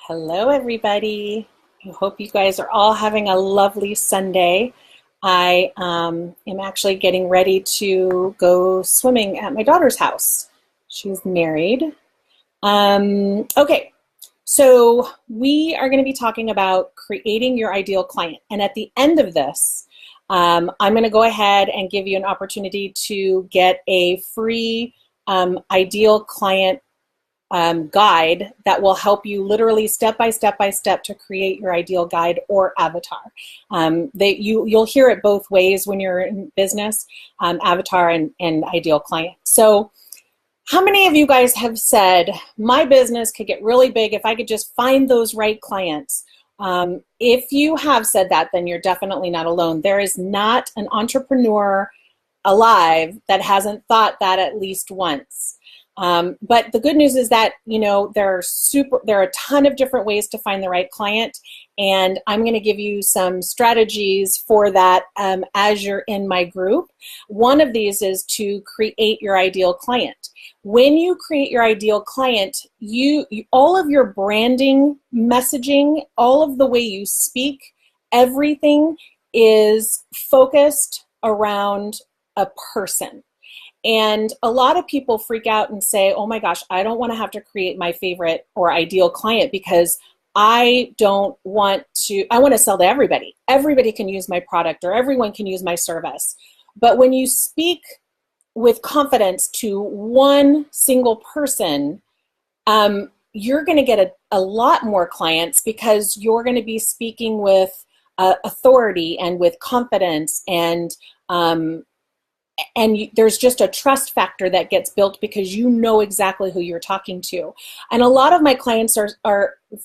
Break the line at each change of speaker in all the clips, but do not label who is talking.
Hello, everybody. I hope you guys are all having a lovely Sunday. I am actually getting ready to go swimming at my daughter's house. She's married. Okay, so we are going to be talking about creating your ideal client. And at the end of this, I'm going to go ahead and give you an opportunity to get a free ideal client guide that will help you literally step by step by step to create your ideal guide or avatar. You'll hear it both ways when you're in business, avatar and ideal client. So how many of you guys have said, my business could get really big if I could just find those right clients? If you have said that, then you're definitely not alone. There is not an entrepreneur alive that hasn't thought that at least once. But the good news is that, there are a ton of different ways to find the right client, and I'm going to give you some strategies for that as you're in my group. One of these is to create your ideal client. When you create your ideal client, you all of your branding, messaging, all of the way you speak, everything is focused around a person. And a lot of people freak out and say, oh my gosh, I don't want to have to create my favorite or ideal client because I want to sell to everybody. Everybody can use my product or everyone can use my service. But when you speak with confidence to one single person, you're going to get a lot more clients because you're going to be speaking with authority and with confidence, and there's just a trust factor that gets built because you know exactly who you're talking to. And a lot of my clients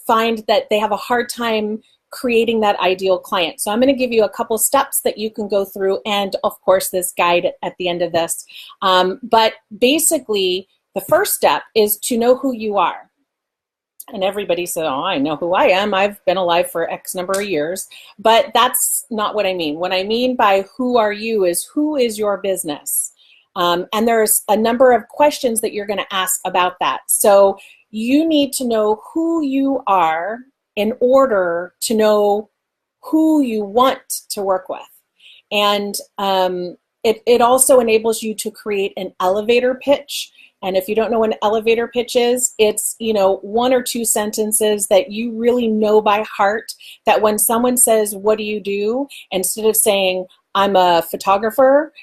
find that they have a hard time creating that ideal client. So I'm going to give you a couple steps that you can go through, and of course this guide at the end of this. But basically, the first step is to know who you are. And everybody said, oh, I know who I am. I've been alive for X number of years. But that's not what I mean. What I mean by who are you is who is your business? And there's a number of questions that you're going to ask about that. So you need to know who you are in order to know who you want to work with. And it also enables you to create an elevator pitch. And if you don't know what an elevator pitch is, it's, one or two sentences that you really know by heart, that when someone says, what do you do? Instead of saying, I'm a photographer,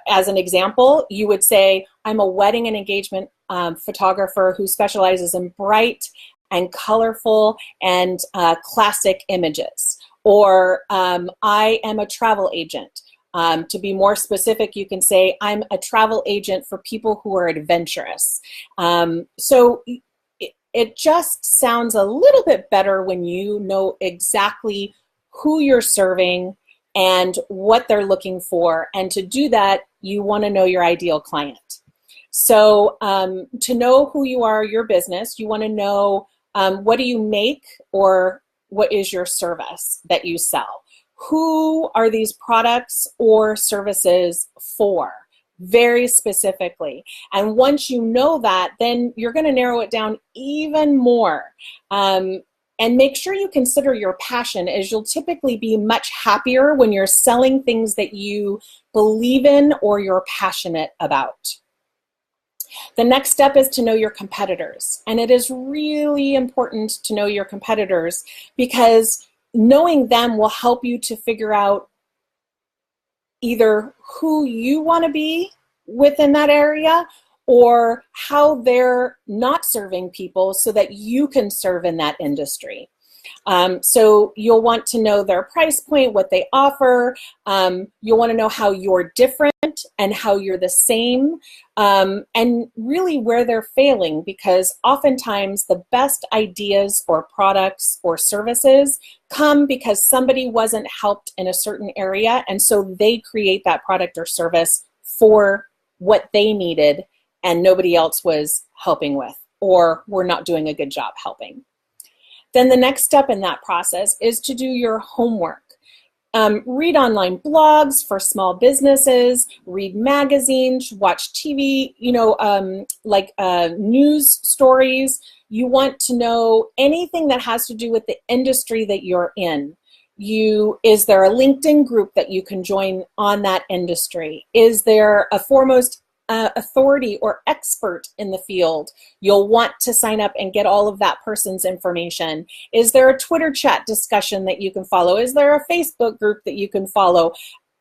as an example, you would say, I'm a wedding and engagement photographer who specializes in bright and colorful and classic images. Or I am a travel agent. To be more specific, you can say, I'm a travel agent for people who are adventurous. So it just sounds a little bit better when you know exactly who you're serving and what they're looking for. And to do that, you want to know your ideal client. So to know who you are, your business, you want to know what do you make, or what is your service that you sell? Who are these products or services for? Very specifically. And once you know that, then you're going to narrow it down even more. And make sure you consider your passion, as you'll typically be much happier when you're selling things that you believe in or you're passionate about. The next step is to know your competitors. And it is really important to know your competitors, because knowing them will help you to figure out either who you want to be within that area or how they're not serving people so that you can serve in that industry. So you'll want to know their price point, what they offer. You'll want to know how you're different and how you're the same, and really where they're failing, because oftentimes the best ideas or products or services come because somebody wasn't helped in a certain area, and so they create that product or service for what they needed and nobody else was helping with, or were not doing a good job helping. Then the next step in that process is to do your homework. Read online blogs for small businesses, read magazines, watch TV, like news stories. You want to know anything that has to do with the industry that you're in. Is there a LinkedIn group that you can join on that industry? Is there a foremost authority or expert in the field? You'll want to sign up and get all of that person's information. Is there a Twitter chat discussion that you can follow? Is there a Facebook group that you can follow?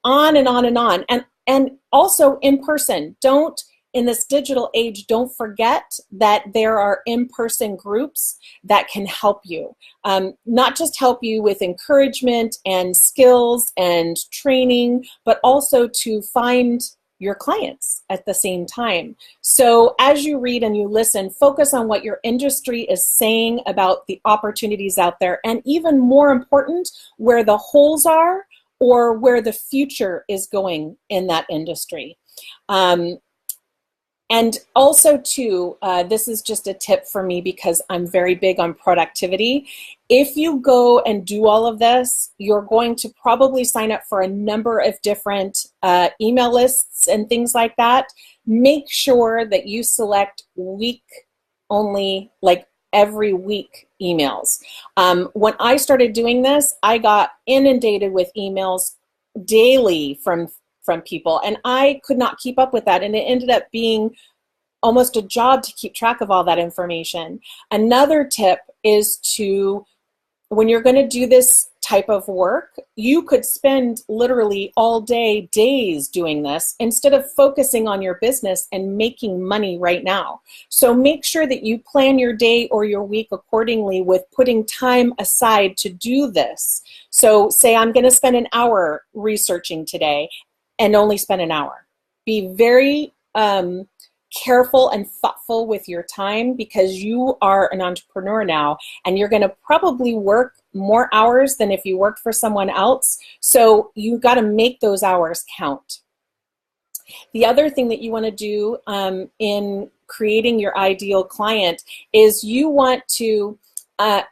On and on and on. And also in person. In this digital age, don't forget that there are in-person groups that can help you. Not just help you with encouragement and skills and training, but also to find your clients at the same time. So as you read and you listen, focus on what your industry is saying about the opportunities out there, and even more important, where the holes are or where the future is going in that industry. And also too, this is just a tip for me because I'm very big on productivity. If you go and do all of this, you're going to probably sign up for a number of different email lists and things like that. Make sure that you select week only, like every week emails. When I started doing this, I got inundated with emails daily from people, and I could not keep up with that, and it ended up being almost a job to keep track of all that information. Another tip is to, when you're going to do this type of work, you could spend literally all day, days doing this instead of focusing on your business and making money right now. So make sure that you plan your day or your week accordingly with putting time aside to do this. So say I'm going to spend an hour researching today, and only spend an hour. Be very careful and thoughtful with your time, because you are an entrepreneur now and you're going to probably work more hours than if you worked for someone else. So you got to make those hours count. The other thing that you want to do in creating your ideal client is you want to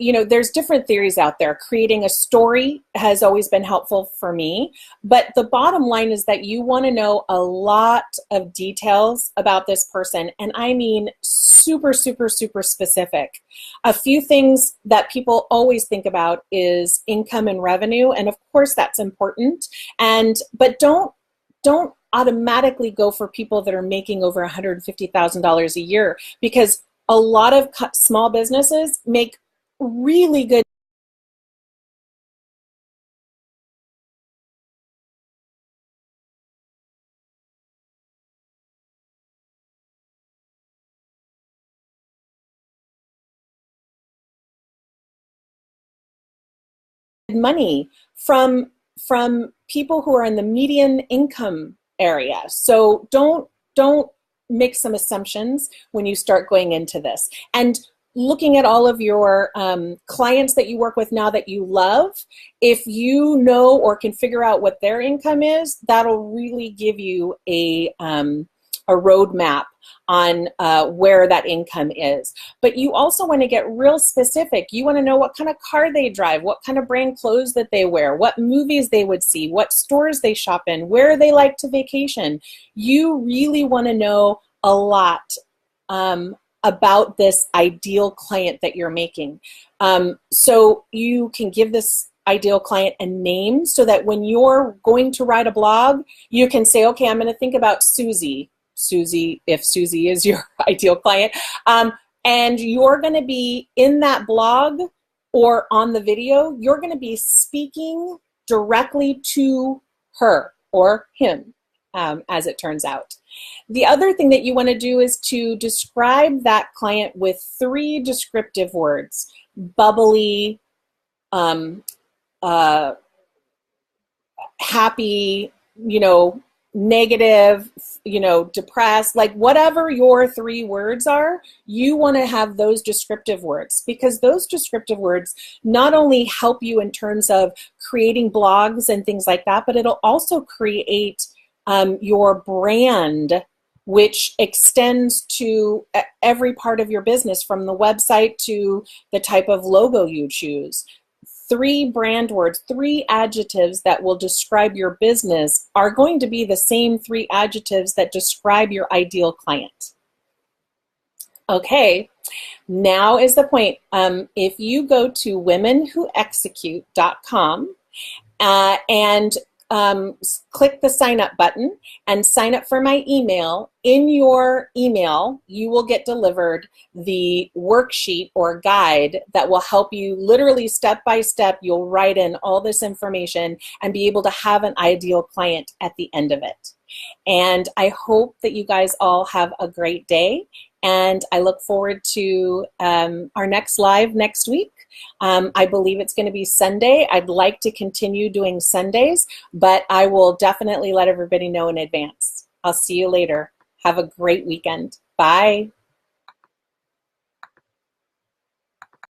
there's different theories out there. Creating a story has always been helpful for me, but the bottom line is that you want to know a lot of details about this person, and I mean super, super, super specific. A few things that people always think about is income and revenue, and of course that's important, but don't automatically go for people that are making over $150,000 a year, because a lot of small businesses make really good money from people who are in the median income area. So don't make some assumptions when you start going into this. And looking at all of your clients that you work with now that you love, if you know or can figure out what their income is, that'll really give you a roadmap on where that income is. But you also want to get real specific. You want to know what kind of car they drive, what kind of brand clothes that they wear, what movies they would see, what stores they shop in, where they like to vacation. You really want to know a lot about this ideal client that you're making. So you can give this ideal client a name so that when you're going to write a blog, you can say, okay, I'm going to think about Susie, if Susie is your ideal client, and you're going to be in that blog or on the video, you're going to be speaking directly to her or him, as it turns out. The other thing that you want to do is to describe that client with 3 descriptive words: bubbly, happy, negative, depressed, like whatever your 3 words are, you want to have those descriptive words, because those descriptive words not only help you in terms of creating blogs and things like that, but it'll also create your brand, which extends to every part of your business, from the website to the type of logo you choose. 3 brand words, 3 adjectives that will describe your business are going to be the same 3 adjectives that describe your ideal client. Okay, Now is the point. If you go to womenwhoexecute.com and click the sign up button and sign up for my email, in your email you will get delivered the worksheet or guide that will help you literally step by step. You'll write in all this information and be able to have an ideal client at the end of it. And I hope that you guys all have a great day, and I look forward to our next live next week. I believe it's going to be Sunday. I'd like to continue doing Sundays, but I will definitely let everybody know in advance. I'll see you later. Have a great weekend. Bye.